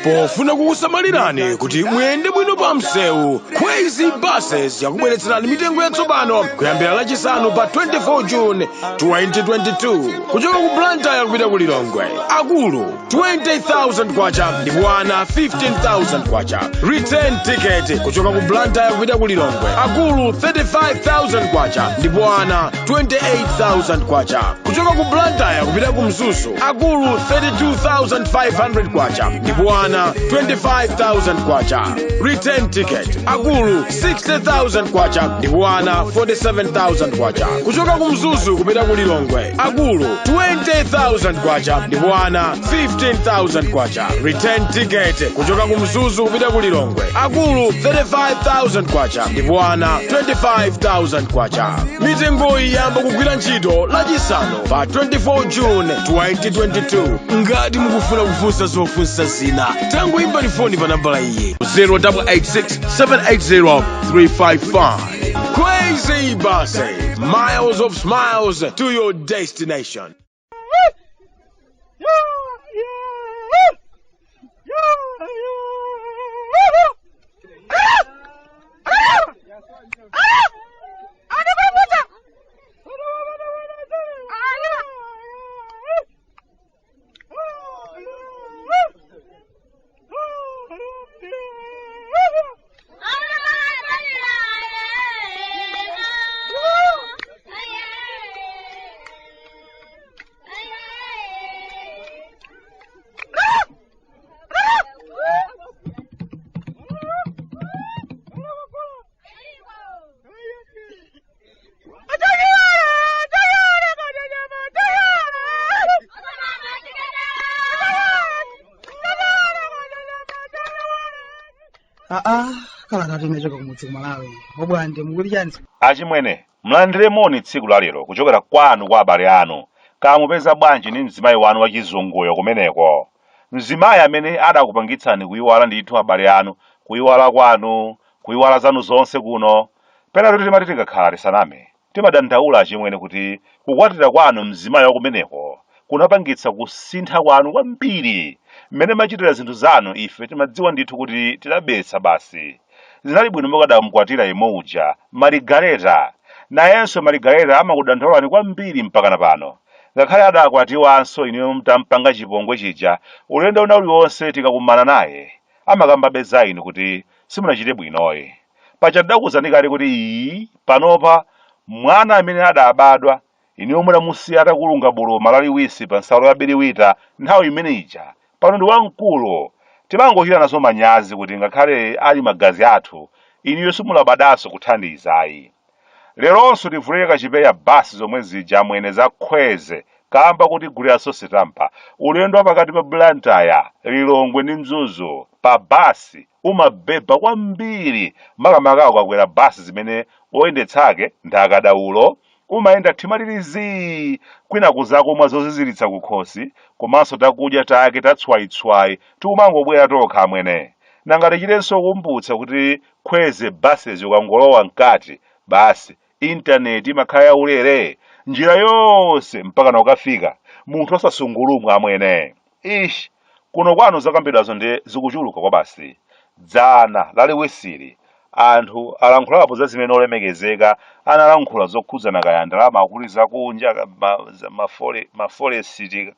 Pofuna kukusamalirani kuti muyende bwino pa msewu, Crazy Buses yakubweretserani mitengo yatsopano kuyambira lachisanu pa 24 June 2022 kuchoka ku Blantyre kupita ku Lilongwe. Akulu 20,000 kwacha ndipo ana 15,000 kwacha. Return ticket kuchoka ku Blantyre kupita ku Lilongwe. Akulu 35,000 kwacha ndipo ana 28,000 kwacha. Kuchoka ku Blantyre kupita ku Mzuzu. Akulu 32,500 kwacha ndipo ana 25,000 kwacha. Return ticket. Akulu 60,000 kwacha ndipo ana 47,000 kwacha. Kuchoka ku Mzuzu kupita ku Lilongwe. Akulu 20,000 kwacha ndipo ana 15,000 kwacha. Return ticket. Kuchoka ku Mzuzu kupita ku Lilongwe. Akulu 35,000 kwacha ndipo ana 25,000 kwacha. Mitengo iyamba kugwira ntchito lachisanu pa 24 June 2022. Ngati mukufuna kufunsa zofunsa zina, tangoimbani foni pa nambala iyi 0886-780-355. Crazy Buses, miles of smiles to your destination. Kalata timechoka kumudzi kumalawi. Mabwande mukuli chani? Achimwene, mlandire moni tsiku la lero kuchokera kwanu kwa abale anu. Kamupeza bwanji ni mzimayi wanu wachizunguyo kumeneko. Mzimayi amene adakupangitsani kuyiwala ndithu abale anu, kuyiwala kwanu, kuyiwala zanu zonse kuno. Pena kuti timati tikakhala tisaname. Timadandaula achimwene kuti kukwatira kwanu mzimayi wakumeneko kunapangitsa kusintha kwanu kwambiri. Mmene machitira zinthu zanu ife timadziwa ndithu kuti tidabetsa basi. Zinali bwino mukadamukwatira imoja Marigareta. Nayenso Marigareta amakudandaulani kwambiri mpaka na pano. Ngakhale adakwatiwanso iniyo mtampanga chipongwe chija, ulendo uliwonse tikakumana naye amakamba inu kuti simunachite bwinoyi. Paja tidakuzani kale kuti iyi panopa mwana amene adabadwa iniyo munamusiya atakulunga bulu laliwisi pa nsalo ya biriwita nthawi imene ija. Pano ndi wamkulu. Timangochita nazo manyazi kuti ngakhale ali magazi athu iniyo simulabadaso kuthandizayi. Leronso tivuleka chipeya basi zomwe zija mwene zakhweze kamba kuti guliraso sitampa. Ulendo wapakati pa Blantyre, Lilongwe ndi Mzuzu pa basi umabeba kwambiri makamaka ukakwera basi zimene oyendetsake ndakadaulo umayenda thimatirizi kwina kuzako mwa zoziziritsa kukhosi komanso takudya take tatswaitswai tikumangobwera tokha mwene. Nangati chitenso kumbutsa kuti khweze buses ukangolowa mkati basi intaneti imakhala yaulere njira yonse mpaka na ukafika munthu osasungulumwa amwene. Kuno kwanu zakambidwazo ndi zikuchuluka kwa basi. Dzana laliwisiri anthu alankhulapo za zimene olemekezeka analankhula zokhudzana kaya ndalama akuliza kunja mafolesiti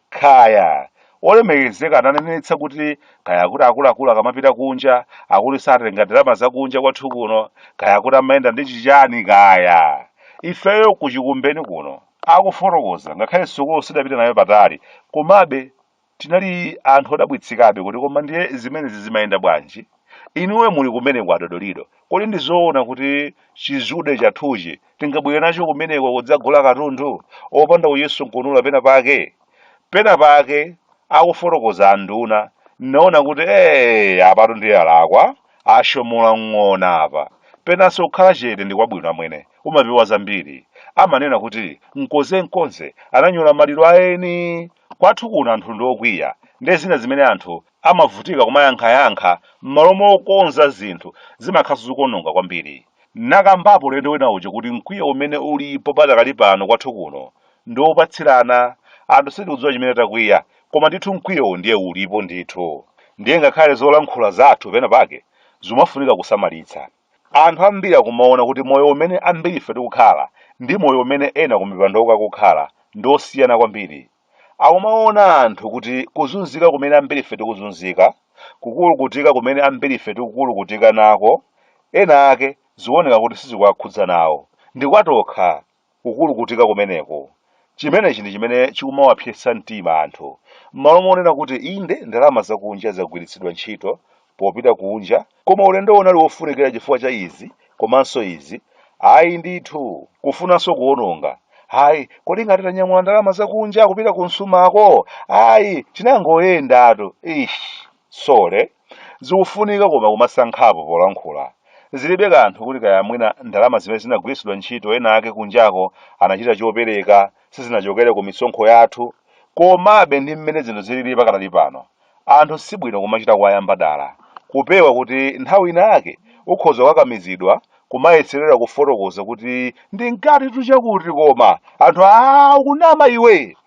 kaya. Olemekezeka ananenetsa kuti kaya kuti akuluakulu akamapita kunja akulisa atenga ndalama zakunja kwathu kuno kaya kuti amayenda ndi chichani kaya. Ifeyo kuchikumbeni kuno akufotokoza ngakhale sukulu sidapita nayo patali komabe tinali anthu odabwitsikabe kuti koma ndiye zimenezi zimayenda bwanji. Inuwe muli kumene kwa Dodolido kodi ndizoona kuti chizude chathuchi tingabwere nacho kumeneko kudzagula katundu opanda kuyisungunula pena pake akufotokoza anduna. Naona kuti apatu ndiye alakwa ashomula ng'ona apa. Penanso kukhala chete ndi kwabwino amwene umapewa zambiri. Amanena kuti nkonse ananyola maliro aeni. Kwathu kuno anthu ndi okwiya ndi zina zimene anthu amavutika kumayankhayankha m'malo mokonza zinthu zimakhaso zikuononga kwambiri. Nakambapo ulendo wina uja kuti mkwiyo umene ulipo padakali pano kwathu kuno ndi opatsirana anthu sitikudziwa chimene takwiya, koma ndithu mkwiyo ndiye ulipo ndithu. Ndiye ngakhale zolankhula zathu pena pake zimafunika kusamalitsa. Anthu ambiri akumaona kuti moyo umene ambiri ife tikukhala ndi moyo umene ena kumipando akukhala ndosiyana kwambiri. Akumaona anthu kuti kuzunzika kumene ambiri ife tikuzunzika, kukulukutika kumene ambiri ife tikukulukutika nako, ena ake zioneka kuti sizikuwakhudza nawo. Ndikwatokha kukulukutika kumeneko. Chimenechi ndi chimene chikumawapyesa mtima anthu. M'malo monena kuti inde ndalama zakunja zagwiritsidwa ntchito popita kunja, koma ulendo unali wofunikira chifukwa cha izi komanso izi, ayi ndithu kufunanso kuwononga. Hayi, kodi ngati tanyamula ndalama zakunja kupita kunsumako, ayi tinangoyendatu. Sole zikufunika koma kumasankhapo polankhula. Zilibe kanthu kuti kaya mwina ndalama zimene zinagwiritsidwa ntchito ena ake kunjako anachita chopereka sizinachokere ku misonkho yathu, komabe ndi mmene zinthu zilili pakali pano anthu sibwino kumachita kuwayamba dala, kupewa kuti nthawi inake ukhoza kukakamizidwa kumayetserera kufotokoza kuti ndi ngati tuchakuti, koma anthu ukunama iwe.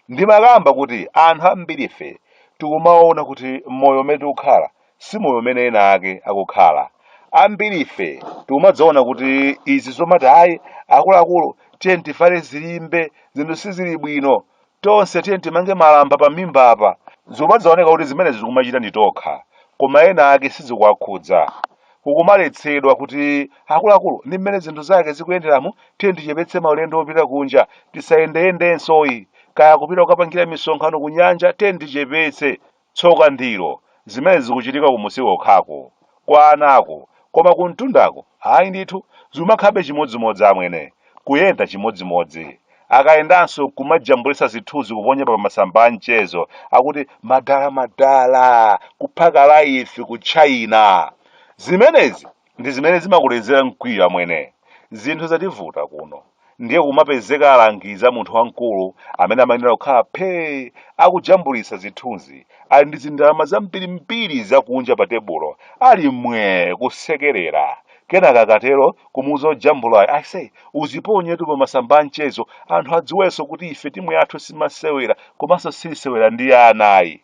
Ndimakamba kuti anthu ambiri ife tikumaona kuti moyo umene tikukhala si moyo umene ena ake akukhala. Ambiri ife tikumadzaona kuti izi zomati ayi akuluakulu tiye tifale zilimbe, zinthu sizili bwino, tonse tiye timange malamba pa mimba apa. Zomadzaoneka kuti zimene zikumachita ndi tokha, koma ena ake sizikuwakhudza. Kukumaletsedwa kuti akuluakulu ndi mmene zinthu zake zikuyenderamu tiye tichepetse maulendo opita kunja, tisayendeyendensoyi, kaya kupita kukapangira misonkhano kunyanja tiye tichepetse. Tsoka ndilo zimene zikuchitika kumusi kokhako kwa anako, koma kumtundako ayi ndithu zimakhabe chimodzimodzi amwene, kuyenda chimodzimodzi. Akayendanso kumajambulitsa zithunzi kuponya pa masamba a mchezo akuti madala kuphaka laifi ku China. Zimenezi ndi zimene zimakulezera mkwiyo amwene. Zinthu zativuta kuno ndiye kumapezeka alangiza munthu wamkulu amene amayenera kukhala phe akujambulitsa zithunzi, ali ndi zindalama zambirimbiri zakunja pa tebulo, ali mwe kusekerera. Kenaka akatero kumuuza ojambulayo, ayise uziponyetu pa masamba a mchezo anthu adziwenso kuti ife timu yathu simasewera komanso sisewera ndi anayi.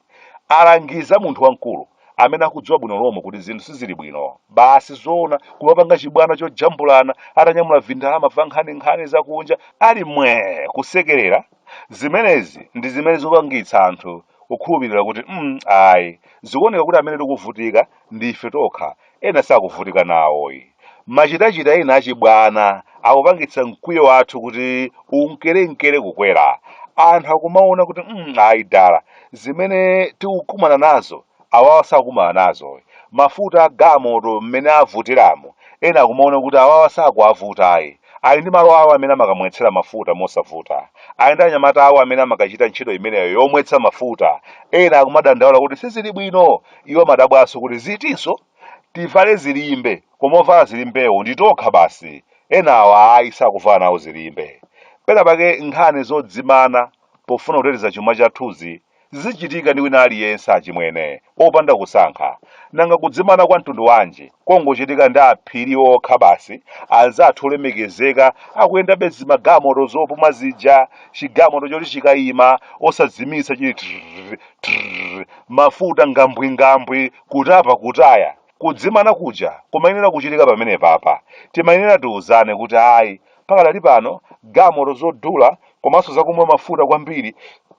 Alangiza munthu wamkulu amene akudziwa bwino lomwe kuti zinthu sizili bwino, basi zoona kumapanga chibwana chojambulana atanyamula vindalama va nkhani zakunja, ali mwe kusekerera. Zimenezi ndi zimene zikupangitsa anthu kukhulupirira kuti ayi zikuoneka kuti amene tikuvutika ndife tokha, ena sakuvutika nawoyi. Machitachita ena achibwana akupangitsa mkwiyo wathu kuti unkerenkere kukwera. Anthu akumaona kuti ayi dala zimene tikukumana nazo awawa sakumana nazo. Mafuta agamoto mmene avutiramo ena akumaona kuti awawa sakuavutayi, ali ndi malo awo amene amakamwetsera mafuta mosavuta, ali ndi anyamata awo amene amakachita ntchito imeneyo yomwetsa mafuta. Ena akumadandaula kuti sizili bwino, iwo amadabwanso kuti zitinso tivale zilimbe, koma ovala zilimbewo nditokha basi, ena awa ayi sakuvala nawo zilimbe. Pena pake nkhani zodzimana pofuna kuteteza chuma chathuzi zichitika ndi wina aliyense achimwene opanda kusankha. Nanga kudzimana kwa mtundu wanji kongochitika ndi aphiri okha basi, anzathu olemekezeka akuyenda bezi magamoto zopuma zija, chigamoto choti chikayima osadzimitsa chili mafuta ngambwingambwi kutapa kutaya. Kudzimana kuja kumayenera kuchitika pamene papa. Timayenera tiuzane kuti ayi pakadali pano gamoto zodula komanso zakumwa mafuta kwambiri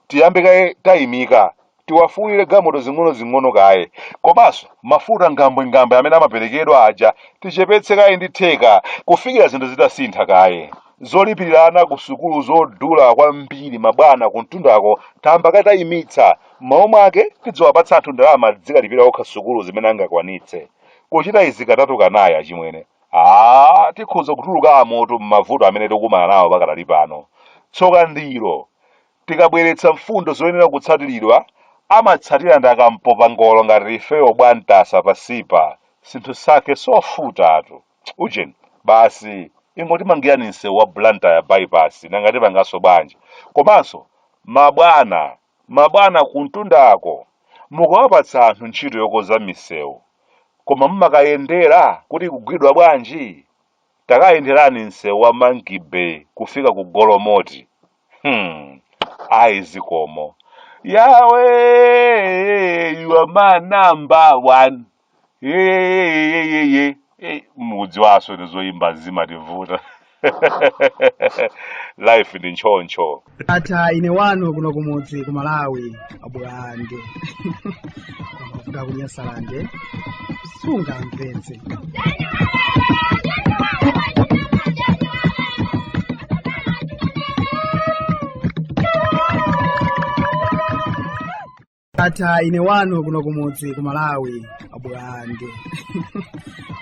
tiyambe kaye tayimika, tiwafunire gamoto zing'ono kaye, komanso mafuta ngambwingambwe amene amaperekedwa aja tichepetse kaye ndi theka kufikira zinthu zitasintha kaye. Zolipirana ku sukulu zodula kwambiri mabwana kumtundako tamba katayimitsa, m'malo mwake tidziwapatsa anthu ndalama zikalipira okha sukulu zimene angakwanitse. Kuchita izi katatu kanayi achimwene tikhoza kutuluka moto m'mavuto amene tikumana nawo pakadali pano. Tsoka ndilo tikabweretsa mfundo zoyenera kutsatiridwa amatsatira ndakampopa ngolo ngati ifeyo bwantasa pasipa, sinthu sake sofutatu. Ujeni basi ingoti mangiyani msewu wa blanta ya bypass nangati pangaso bwanji. Komanso mabwana kumtundako mukawapatsa anthu ntchito yokoza misewu, koma mmakayendera kuti kugwidwa bwanji. Takayenderani msewu wa Monkey Bay kufika ku Golomoti. Zikomo. Yahweh, you are my number one. Hey. Mudzi waso nizoimba nzima tivuta. Life ni nchoncho. Ata ine wanu kuno kumudzi ku Malawi abwande. Kumafuta kunyasalande. Sunga mvenze. Ata ine wanu kuno kumudzi ku Malawi abwande.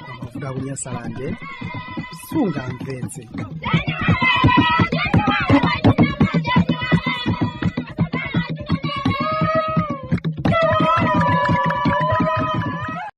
Kumafuta kunyasalande. Sunga mvenze.